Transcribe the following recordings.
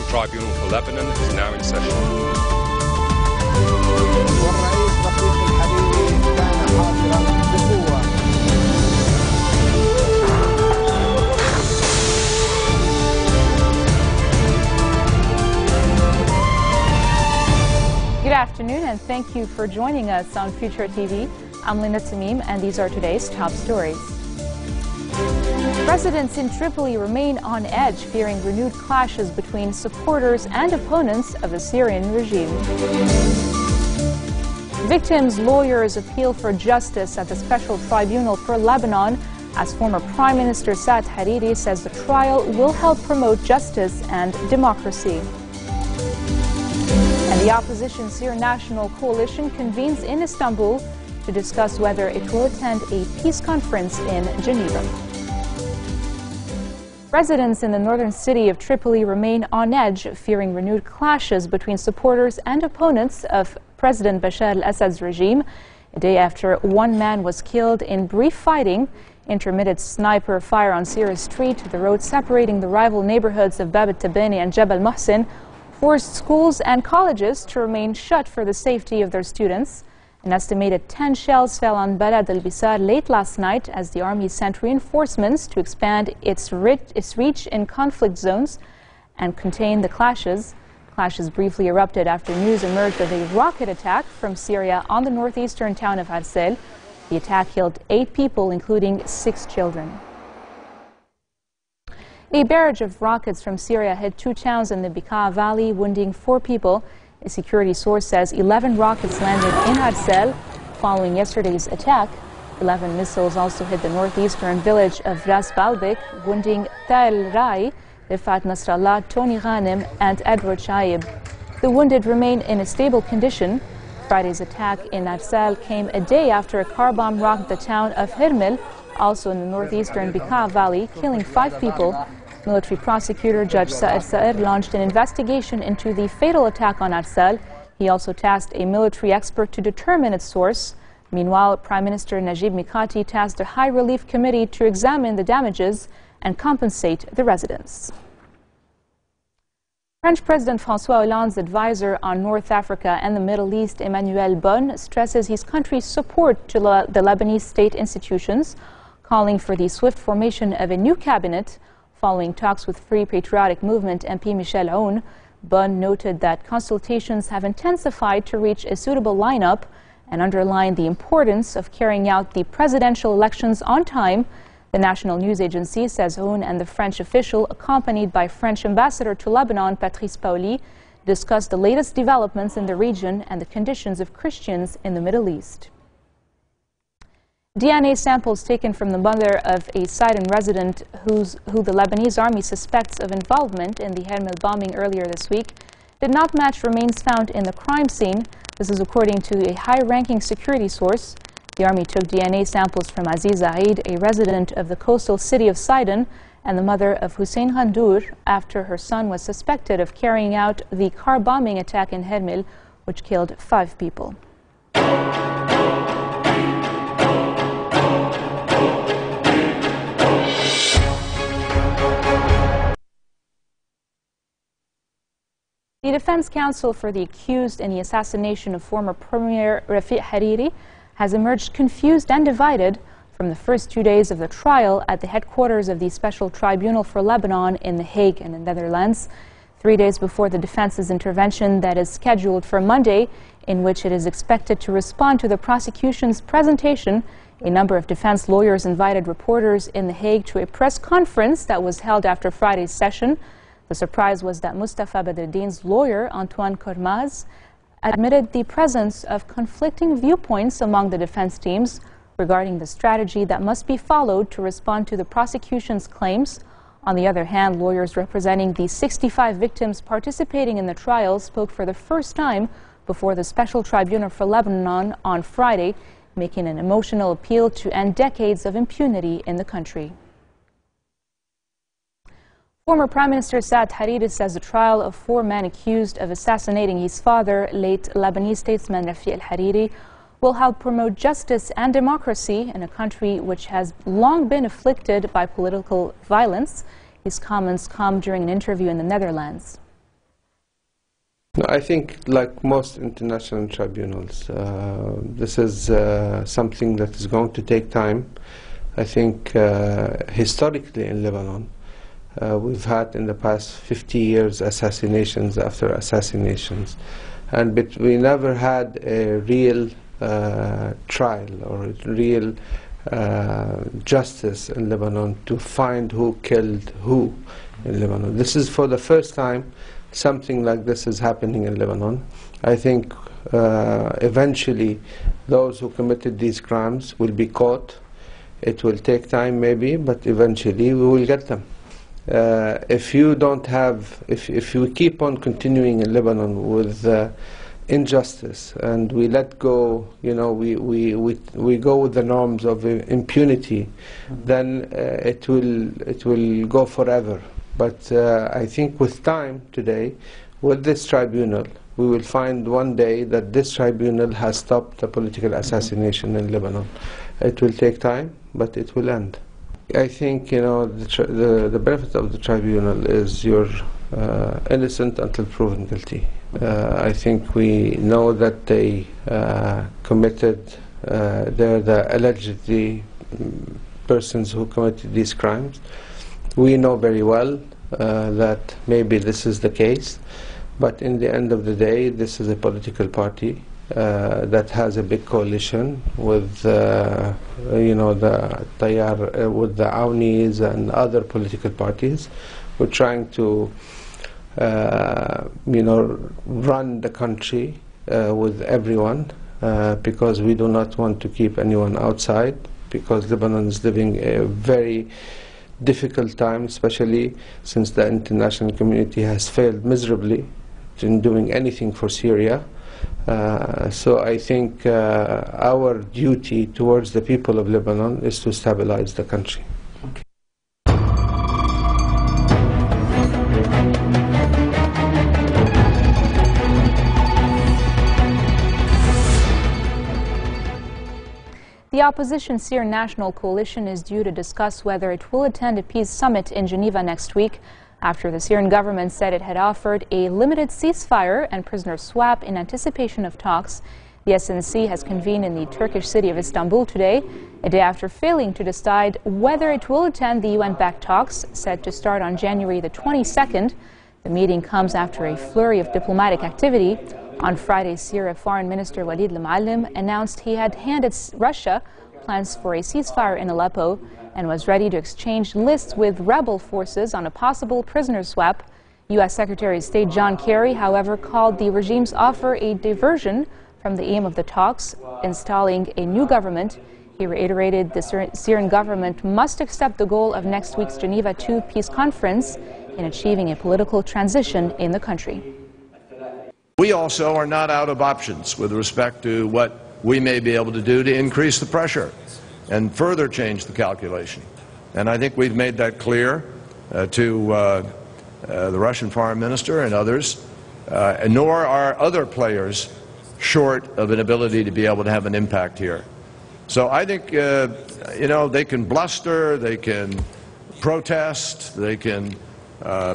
Tribunal for Lebanon is now in session. Good afternoon and thank you for joining us on FutureTV. I'm Linda Tamim and these are today's top stories. Residents in Tripoli remain on edge, fearing renewed clashes between supporters and opponents of the Syrian regime. Victims' lawyers appeal for justice at the Special Tribunal for Lebanon as former Prime Minister Saad Hariri says the trial will help promote justice and democracy. And the opposition Syrian National Coalition convenes in Istanbul to discuss whether it will attend a peace conference in Geneva. Residents in the northern city of Tripoli remain on edge, fearing renewed clashes between supporters and opponents of President Bashar al-Assad's regime, a day after one man was killed in brief fighting. Intermittent sniper fire on Sira Street, the road separating the rival neighborhoods of Bab al-Tabani and Jabal Mohsen, forced schools and colleges to remain shut for the safety of their students. An estimated 10 shells fell on Balad al-Bisar late last night as the army sent reinforcements to expand its reach in conflict zones and contain the clashes. Clashes briefly erupted after news emerged of a rocket attack from Syria on the northeastern town of Arsel. The attack killed 8 people, including 6 children. A barrage of rockets from Syria hit 2 towns in the Bekaa Valley, wounding 4 people. A security source says 11 rockets landed in Arsel following yesterday's attack. 11 missiles also hit the northeastern village of Ras Balbek, wounding Tal Rai, Rifat Nasrallah, Tony Ghanem, and Edward Shaib. The wounded remain in a stable condition. Friday's attack in Arsel came a day after a car bomb rocked the town of Hirmil, also in the northeastern Bekaa Valley, killing 5 people. Military prosecutor Judge Saer launched an investigation into the fatal attack on Arsel. He also tasked a military expert to determine its source. Meanwhile, Prime Minister Najib Mikati tasked a high relief committee to examine the damages and compensate the residents. French President François Hollande's advisor on North Africa and the Middle East, Emmanuel Bon, stresses his country's support to the Lebanese state institutions, calling for the swift formation of a new cabinet. Following talks with Free Patriotic Movement MP Michel Aoun, Bon noted that consultations have intensified to reach a suitable lineup and underlined the importance of carrying out the presidential elections on time. The national news agency says Aoun and the French official, accompanied by French ambassador to Lebanon, Patrice Paoli, discussed the latest developments in the region and the conditions of Christians in the Middle East. DNA samples taken from the mother of a Sidon resident who the Lebanese army suspects of involvement in the Hermel bombing earlier this week did not match remains found in the crime scene. This is according to a high-ranking security source. The army took DNA samples from Aziz Aid, a resident of the coastal city of Sidon, and the mother of Hussein Ghandour after her son was suspected of carrying out the car bombing attack in Hermel, which killed 5 people. The defense counsel for the accused in the assassination of former Premier Rafiq Hariri has emerged confused and divided from the first 2 days of the trial at the headquarters of the Special Tribunal for Lebanon in The Hague in the Netherlands, 3 days before the defense's intervention that is scheduled for Monday, in which it is expected to respond to the prosecution's presentation. A number of defense lawyers invited reporters in The Hague to a press conference that was held after Friday's session. The surprise was that Mustafa Badreddin's lawyer, Antoine Kormaz, admitted the presence of conflicting viewpoints among the defense teams regarding the strategy that must be followed to respond to the prosecution's claims. On the other hand, lawyers representing the 65 victims participating in the trial spoke for the first time before the Special Tribunal for Lebanon on Friday, making an emotional appeal to end decades of impunity in the country. Former Prime Minister Saad Hariri says the trial of 4 men accused of assassinating his father, late Lebanese statesman Rafiq al-Hariri, will help promote justice and democracy in a country which has long been afflicted by political violence. His comments come during an interview in the Netherlands. No, I think, like most international tribunals, this is something that is going to take time. I think historically in Lebanon, we've had in the past 50 years assassinations after assassinations, and we never had a real trial or a real justice in Lebanon to find who killed who in Lebanon. This is for the first time something like this is happening in Lebanon. I think eventually those who committed these crimes will be caught. It will take time maybe, but eventually we will get them. If you don't have, if you keep on continuing in Lebanon with injustice and we let go, you know, we go with the norms of impunity, then it will go forever. But I think with time today, with this tribunal, we will find one day that this tribunal has stopped the political assassination in Lebanon. It will take time, but it will end. I think, you know, the benefit of the tribunal is you're innocent until proven guilty. I think we know that they committed, they're the allegedly persons who committed these crimes. We know very well that maybe this is the case, but in the end of the day, this is a political party that has a big coalition with, you know, the Tayyar, with the Awnis and other political parties. We're trying to, you know, run the country with everyone because we do not want to keep anyone outside, because Lebanon is living a very difficult time, especially since the international community has failed miserably in doing anything for Syria. So I think our duty towards the people of Lebanon is to stabilize the country. The opposition Syrian National Coalition is due to discuss whether it will attend a peace summit in Geneva next week, after the Syrian government said it had offered a limited ceasefire and prisoner swap in anticipation of talks. The SNC has convened in the Turkish city of Istanbul today, a day after failing to decide whether it will attend the UN-backed talks set to start on January the 22nd. The meeting comes after a flurry of diplomatic activity. On Friday, Syria Foreign Minister Walid al-Muallim announced he had handed Russia plans for a ceasefire in Aleppo and was ready to exchange lists with rebel forces on a possible prisoner swap. U.S. Secretary of State John Kerry, however, called the regime's offer a diversion from the aim of the talks, installing a new government. He reiterated the Syrian government must accept the goal of next week's Geneva II peace conference in achieving a political transition in the country. We also are not out of options with respect to what we may be able to do to increase the pressure and further change the calculation. And I think we've made that clear to the Russian foreign minister and others, nor are other players short of an ability to be able to have an impact here. So I think, you know, they can bluster, they can protest, they can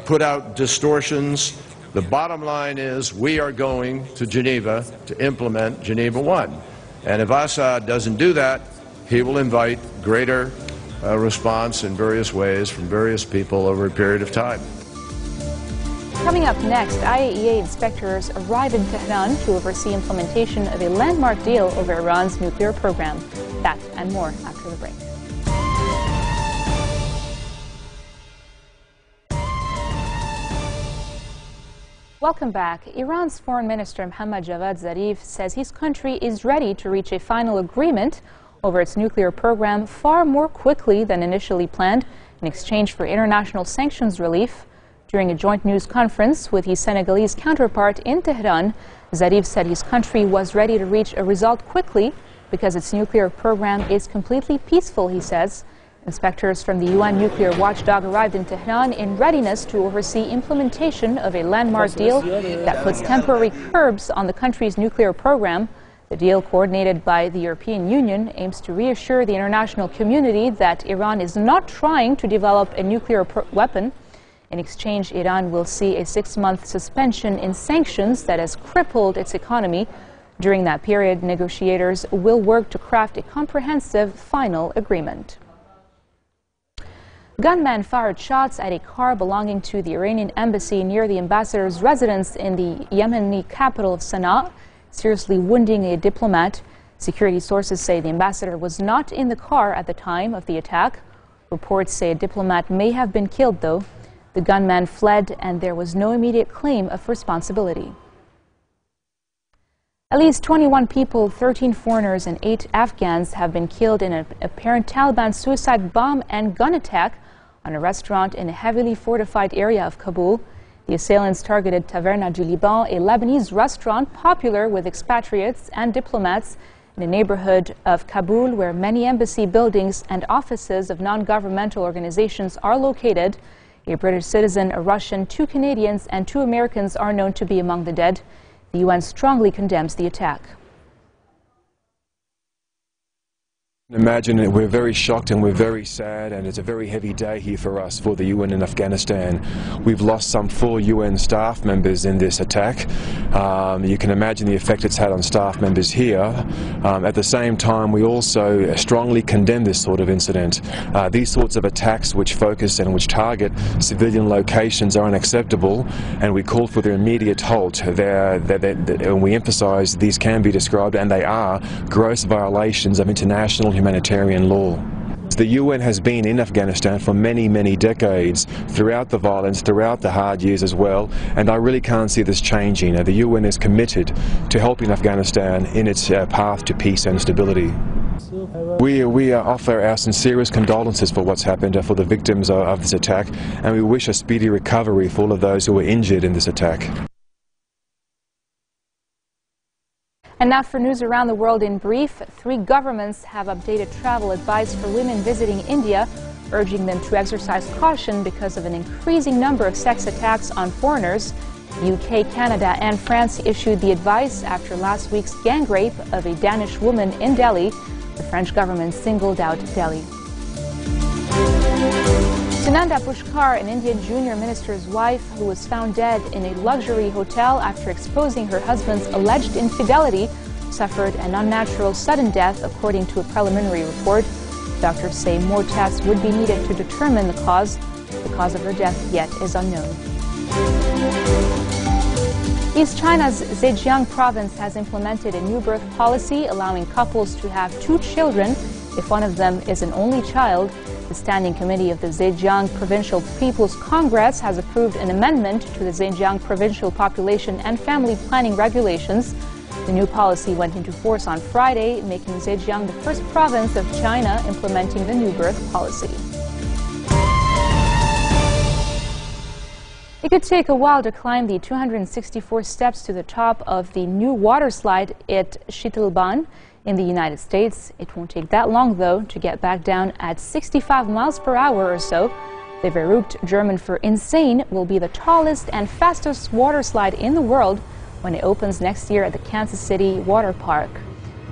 put out distortions. The bottom line is we are going to Geneva to implement Geneva I. And if Assad doesn't do that, he will invite greater response in various ways from various people over a period of time. Coming up next, IAEA inspectors arrive in Tehran to oversee implementation of a landmark deal over Iran's nuclear program. That and more after the break. Welcome back. Iran's Foreign Minister Mohammad Javad Zarif says his country is ready to reach a final agreement over its nuclear program far more quickly than initially planned in exchange for international sanctions relief. During a joint news conference with his Senegalese counterpart in Tehran, Zarif said his country was ready to reach a result quickly because its nuclear program is completely peaceful, he says. Inspectors from the UN nuclear watchdog arrived in Tehran in readiness to oversee implementation of a landmark deal that puts temporary curbs on the country's nuclear program. The deal, coordinated by the European Union, aims to reassure the international community that Iran is not trying to develop a nuclear weapon. In exchange, Iran will see a 6-month suspension in sanctions that has crippled its economy. During that period, negotiators will work to craft a comprehensive final agreement. Gunmen fired shots at a car belonging to the Iranian embassy near the ambassador's residence in the Yemeni capital of Sana'a, seriously wounding a diplomat. Security sources say the ambassador was not in the car at the time of the attack. Reports say a diplomat may have been killed, though. The gunman fled, and there was no immediate claim of responsibility. At least 21 people, 13 foreigners and 8 Afghans have been killed in an apparent Taliban suicide bomb and gun attack on a restaurant in a heavily fortified area of Kabul. The assailants targeted Taverna du Liban, a Lebanese restaurant popular with expatriates and diplomats in a neighborhood of Kabul where many embassy buildings and offices of non-governmental organizations are located. A British citizen, a Russian, 2 Canadians, and 2 Americans are known to be among the dead. The UN strongly condemns the attack. Imagine it, we're very shocked and we're very sad, and it's a very heavy day here for us, for the UN in Afghanistan. We've lost some 4 UN staff members in this attack. You can imagine the effect it's had on staff members here. At the same time, we also strongly condemn this sort of incident. These sorts of attacks which focus and which target civilian locations are unacceptable, and we call for their immediate halt. And we emphasize these can be described, and they are, gross violations of international humanitarian law. The UN has been in Afghanistan for many, many decades, throughout the violence, throughout the hard years as well, and I really can't see this changing. The UN is committed to helping Afghanistan in its path to peace and stability. We offer our sincerest condolences for what's happened for the victims of this attack, and we wish a speedy recovery for all of those who were injured in this attack. And now for news around the world in brief. 3 governments have updated travel advice for women visiting India, urging them to exercise caution because of an increasing number of sex attacks on foreigners. The UK, Canada, and France issued the advice after last week's gang rape of a Danish woman in Delhi. The French government singled out Delhi. Sunanda Pushkar, an Indian junior minister's wife who was found dead in a luxury hotel after exposing her husband's alleged infidelity, suffered an unnatural sudden death, according to a preliminary report. Doctors say more tests would be needed to determine the cause. The cause of her death yet is unknown. East China's Zhejiang province has implemented a new birth policy allowing couples to have 2 children if one of them is an only child. The Standing Committee of the Zhejiang Provincial People's Congress has approved an amendment to the Zhejiang Provincial Population and Family Planning Regulations. The new policy went into force on Friday, making Zhejiang the first province of China implementing the new birth policy. It could take a while to climb the 264 steps to the top of the new water slide at Shitilban in the United States. It won't take that long, though, to get back down at 65 miles per hour or so. The Verrückt, German for insane, will be the tallest and fastest water slide in the world when it opens next year at the Kansas City Water Park.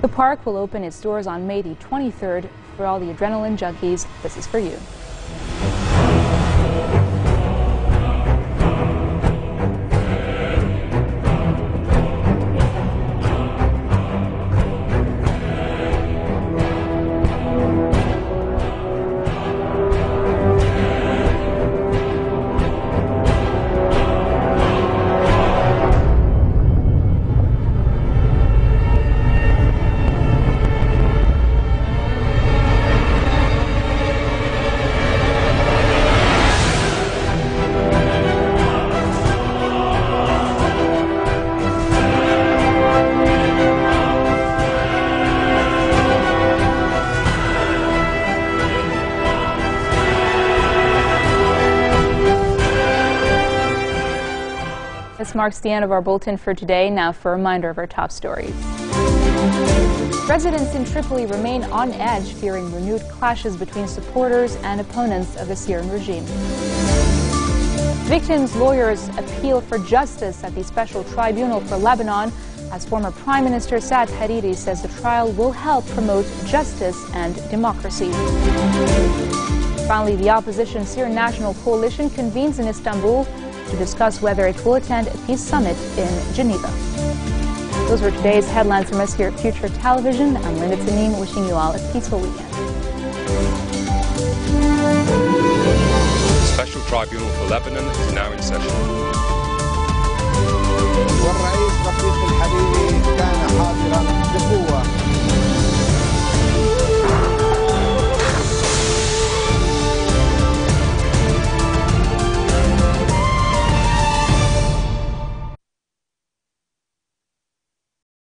The park will open its doors on May the 23rd. For all the adrenaline junkies, this is for you. This marks the end of our bulletin for today. Now for a reminder of our top stories. Residents in Tripoli remain on edge, fearing renewed clashes between supporters and opponents of the Syrian regime. Victims' lawyers appeal for justice at the Special Tribunal for Lebanon, as former Prime Minister Saad Hariri says the trial will help promote justice and democracy. Finally, the opposition Syrian National Coalition convenes in Istanbul to discuss whether it will attend a peace summit in Geneva. Those were today's headlines from us here at Future Television. I'm Linda Tanim, wishing you all a peaceful weekend. The Special Tribunal for Lebanon is now in session.